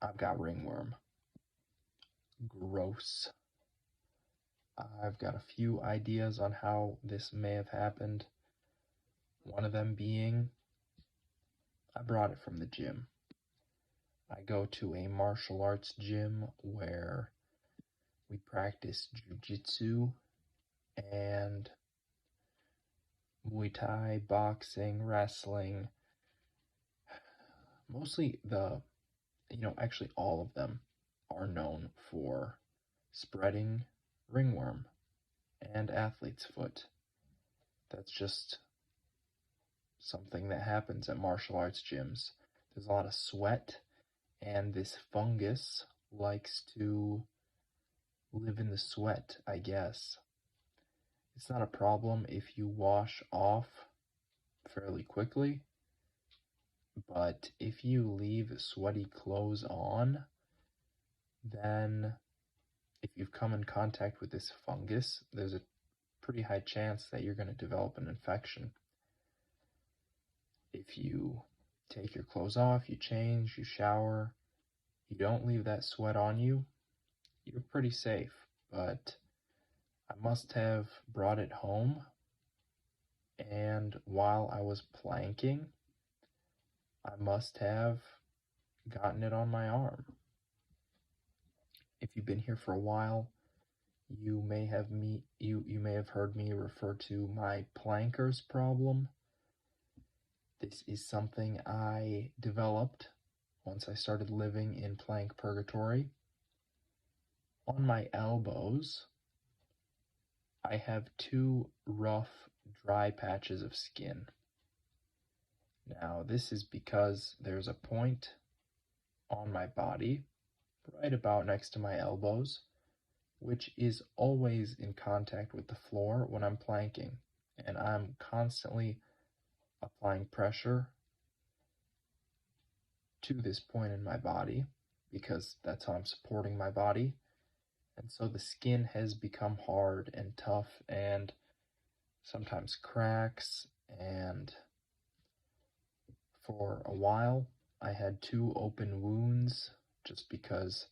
I've got ringworm. Gross. I've got a few ideas on how this may have happened. One of them being, I brought it from the gym. I go to a martial arts gym where we practice jujitsu and Muay Thai, boxing, wrestling. Mostly actually all of them are known for spreading ringworm and athlete's foot. That's just something that happens at martial arts gyms. There's a lot of sweat, and this fungus likes to live in the sweat, I guess. It's not a problem if you wash off fairly quickly, but if you leave sweaty clothes on, then if you've come in contact with this fungus, there's a pretty high chance that you're going to develop an infection. If you take your clothes off, you change, you shower, you don't leave that sweat on you, you're pretty safe. But I must have brought it home, and while I was planking, I must have gotten it on my arm. If you've been here for a while, you may have heard me refer to my planker's problem. This is something I developed once I started living in plank purgatory. On my elbows, I have two rough, dry patches of skin. Now, this is because there's a point on my body, right about next to my elbows, which is always in contact with the floor when I'm planking, and I'm constantly applying pressure to this point in my body because that's how I'm supporting my body. And so the skin has become hard and tough and sometimes cracks, and for a while I had two open wounds just because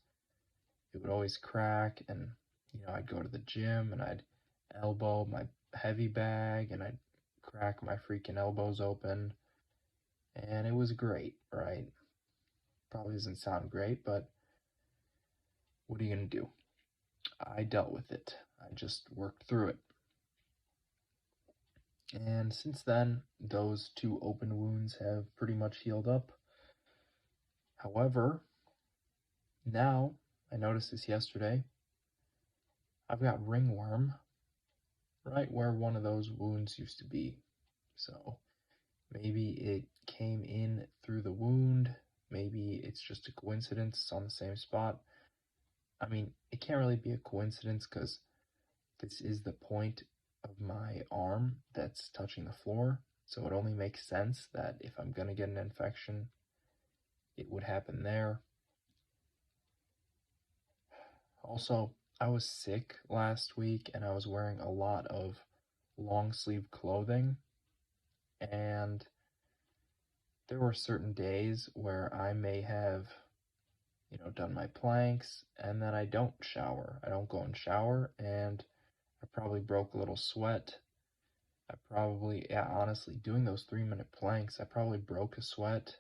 it would always crack, and I'd go to the gym and I'd elbow my heavy bag and I'd crack my freaking elbows open, and it was great, right? Probably doesn't sound great, but what are you gonna do? I dealt with it. I just worked through it. And since then, those two open wounds have pretty much healed up. However, now, I noticed this yesterday, I've got ringworm right where one of those wounds used to be. So maybe it came in through the wound, maybe it's just a coincidence it's on the same spot. I mean, it can't really be a coincidence because this is the point of my arm that's touching the floor, so it only makes sense that if I'm gonna get an infection, it would happen there. Also, I was sick last week and I was wearing a lot of long sleeve clothing, and there were certain days where I may have done my planks and then I don't shower. I don't go and shower, and I probably broke a little sweat. Honestly, doing those 3-minute planks, I probably broke a sweat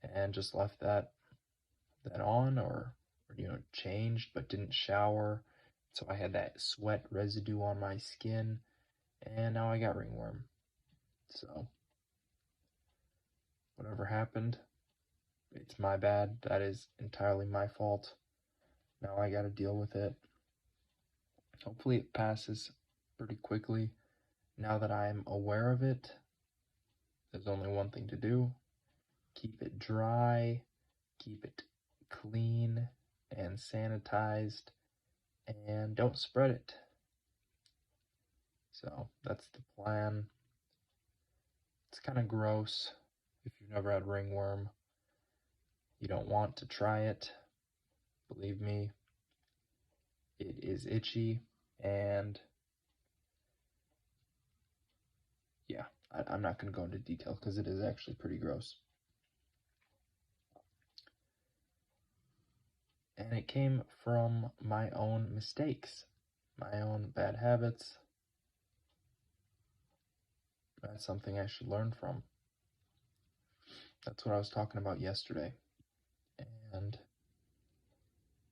and just left that on, or changed but didn't shower. So I had that sweat residue on my skin, and now I got ringworm. So whatever happened, it's my bad. That is entirely my fault. Now I gotta deal with it. Hopefully it passes pretty quickly. Now that I'm aware of it, there's only one thing to do. Keep it dry, keep it clean and sanitized, and don't spread it. So that's the plan. It's kind of gross. If you've never had ringworm, you don't want to try it. Believe me, it is itchy, and yeah, I'm not going to go into detail because it is actually pretty gross. it came from my own mistakes, my own bad habits. That's something I should learn from. That's what I was talking about yesterday. And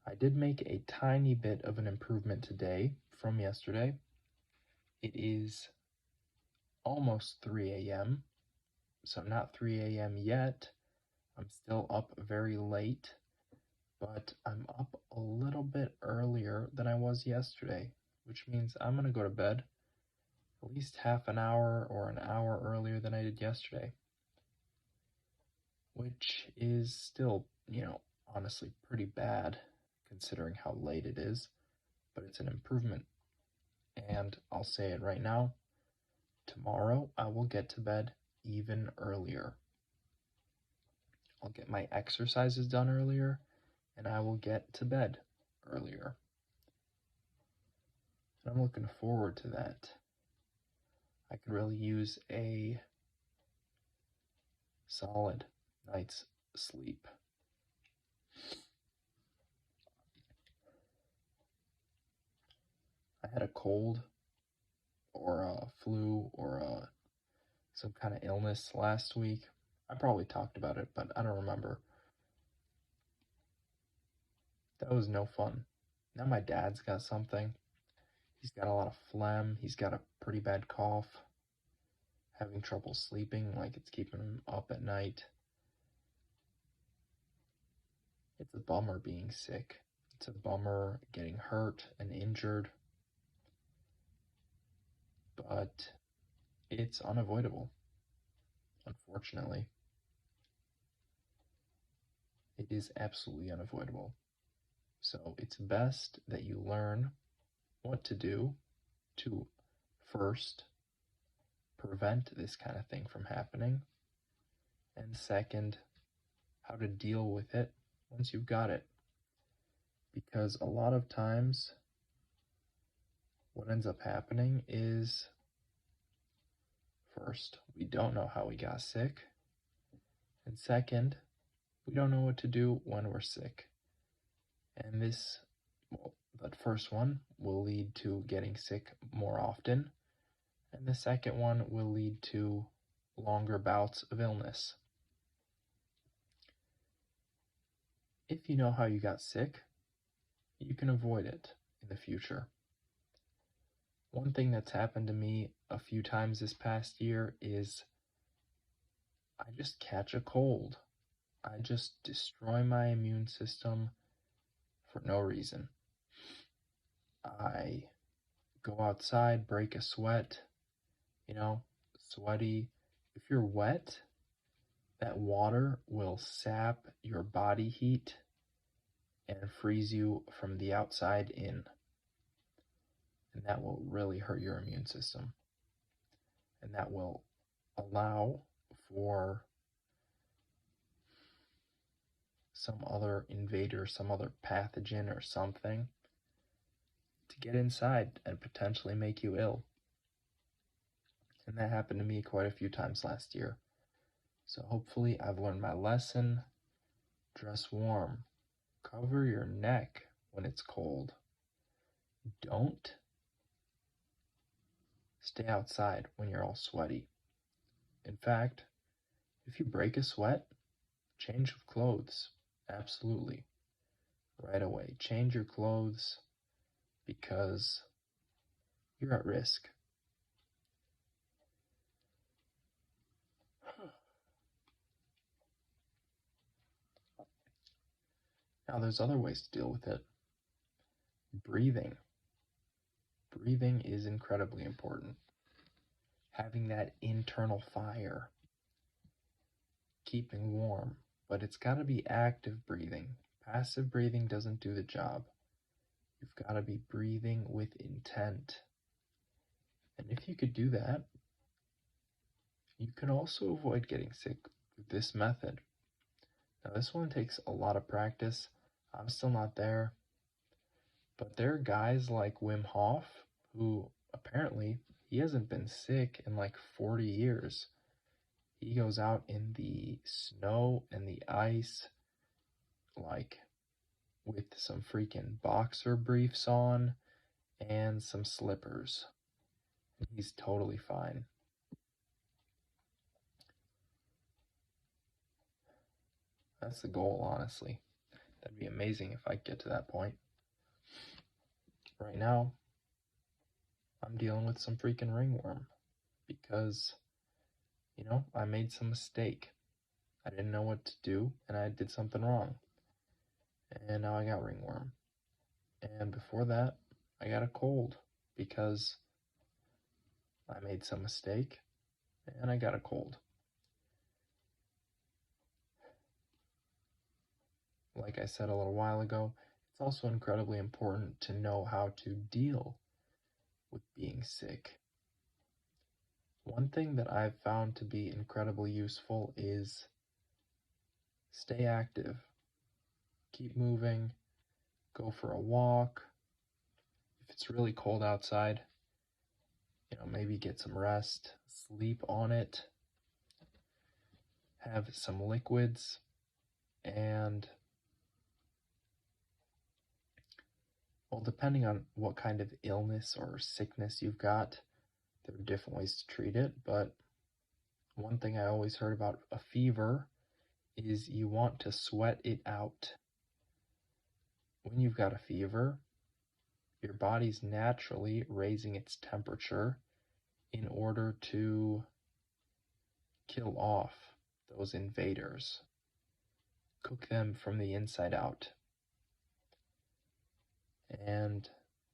I did make a tiny bit of an improvement today from yesterday. It is almost 3 a.m., so not 3 a.m. yet. I'm still up very late, but I'm up a little bit earlier than I was yesterday, which means I'm going to go to bed at least half an hour or an hour earlier than I did yesterday, which is still, honestly pretty bad considering how late it is, but it's an improvement. And I'll say it right now, tomorrow I will get to bed even earlier. I'll get my exercises done earlier, and I will get to bed earlier. And I'm looking forward to that. I could really use a solid night's sleep. I had a cold or a flu or some kind of illness last week. I probably talked about it, but I don't remember. That was no fun. Now my dad's got something. He's got a lot of phlegm. He's got a pretty bad cough. Having trouble sleeping, like it's keeping him up at night. It's a bummer being sick. It's a bummer getting hurt and injured. But it's unavoidable, unfortunately. It is absolutely unavoidable. So it's best that you learn what to do to first prevent this kind of thing from happening, and second, how to deal with it once you've got it. Because a lot of times, what ends up happening is, first, we don't know how we got sick, and second, we don't know what to do when we're sick. And that first one will lead to getting sick more often, and the second one will lead to longer bouts of illness. If you know how you got sick, you can avoid it in the future. One thing that's happened to me a few times this past year is I just catch a cold. I just destroy my immune system for no reason. I go outside, break a sweat, sweaty. If you're wet, that water will sap your body heat and freeze you from the outside in. And that will really hurt your immune system. And that will allow for some other invader, some other pathogen or something to get inside and potentially make you ill. And that happened to me quite a few times last year. So hopefully I've learned my lesson. Dress warm. Cover your neck when it's cold. Don't stay outside when you're all sweaty. In fact, if you break a sweat, change of clothes. Absolutely. Right away. Change your clothes because you're at risk. Now, there's other ways to deal with it. Breathing. Breathing is incredibly important. Having that internal fire. Keeping warm. But it's got to be active breathing. Passive breathing doesn't do the job. You've got to be breathing with intent. And if you could do that, you can also avoid getting sick with this method. Now, this one takes a lot of practice. I'm still not there. But there are guys like Wim Hof who apparently he hasn't been sick in like 40 years. He goes out in the snow and the ice like with some freaking boxer briefs on and some slippers. He's totally fine. That's the goal, honestly. That'd be amazing if I get to that point. Right now, I'm dealing with some freaking ringworm because, I made some mistake. I didn't know what to do and I did something wrong. And now I got ringworm. And before that, I got a cold because I made some mistake and I got a cold. Like I said a little while ago, it's also incredibly important to know how to deal with being sick. One thing that I've found to be incredibly useful is stay active, keep moving, go for a walk. If it's really cold outside, maybe get some rest, sleep on it, have some liquids, and, well, depending on what kind of illness or sickness you've got, there are different ways to treat it, but one thing I always heard about a fever is you want to sweat it out. When you've got a fever, your body's naturally raising its temperature in order to kill off those invaders, cook them from the inside out. And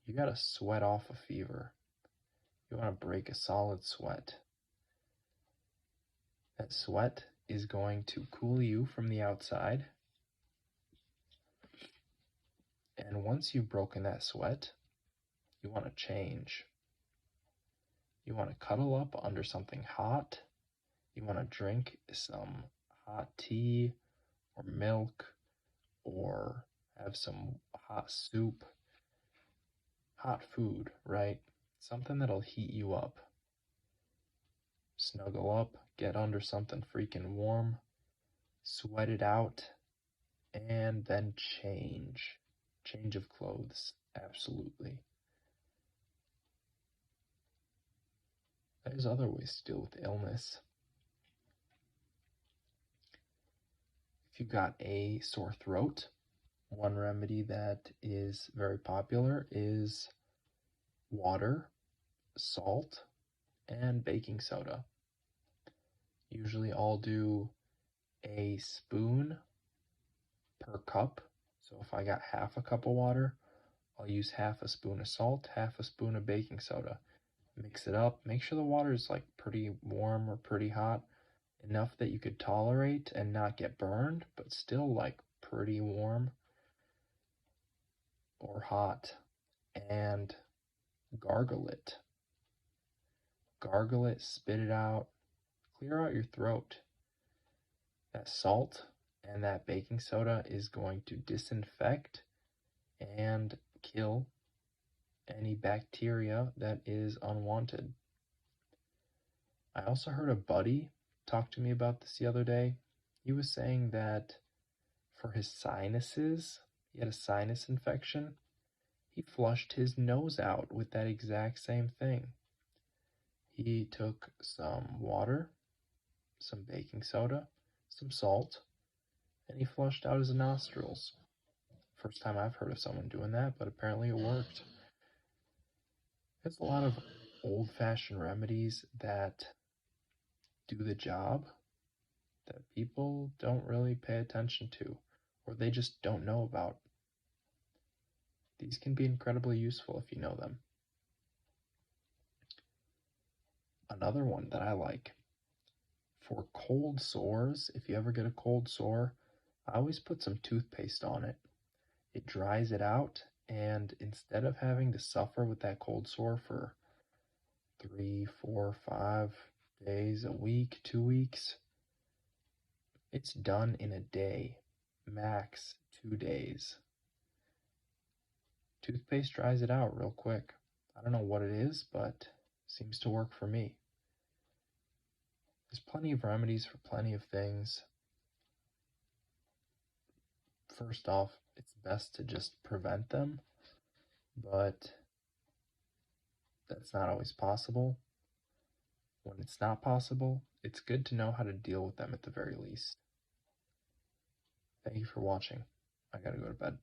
you gotta sweat off a fever. You wanna break a solid sweat. That sweat is going to cool you from the outside. And once you've broken that sweat, you wanna change. You wanna cuddle up under something hot. You wanna drink some hot tea or milk or have some hot soup, hot food, right? Something that'll heat you up. Snuggle up, get under something freaking warm, sweat it out, and then change. Change of clothes, absolutely. There's other ways to deal with illness. If you've got a sore throat, one remedy that is very popular is water, salt, and baking soda. Usually I'll do a spoon per cup. So if I got half a cup of water, I'll use half a spoon of salt, half a spoon of baking soda. Mix it up. Make sure the water is like pretty warm or pretty hot, enough that you could tolerate and not get burned, but still like pretty warm or hot. And gargle it. Gargle it, spit it out, clear out your throat. That salt and that baking soda is going to disinfect and kill any bacteria that is unwanted. I also heard a buddy talk to me about this the other day. He was saying that for his sinuses, he had a sinus infection. He flushed his nose out with that exact same thing. He took some water, some baking soda, some salt, and he flushed out his nostrils. First time I've heard of someone doing that, but apparently it worked. There's a lot of old-fashioned remedies that do the job that people don't really pay attention to, or they just don't know about. These can be incredibly useful if you know them. Another one that I like, for cold sores, if you ever get a cold sore, I always put some toothpaste on it. It dries it out, and instead of having to suffer with that cold sore for 3, 4, 5 days, a week, 2 weeks, it's done in a day, max 2 days. Toothpaste dries it out real quick. I don't know what it is, but seems to work for me. There's plenty of remedies for plenty of things. first off, it's best to just prevent them, but that's not always possible. When it's not possible, it's good to know how to deal with them at the very least. Thank you for watching. I gotta go to bed.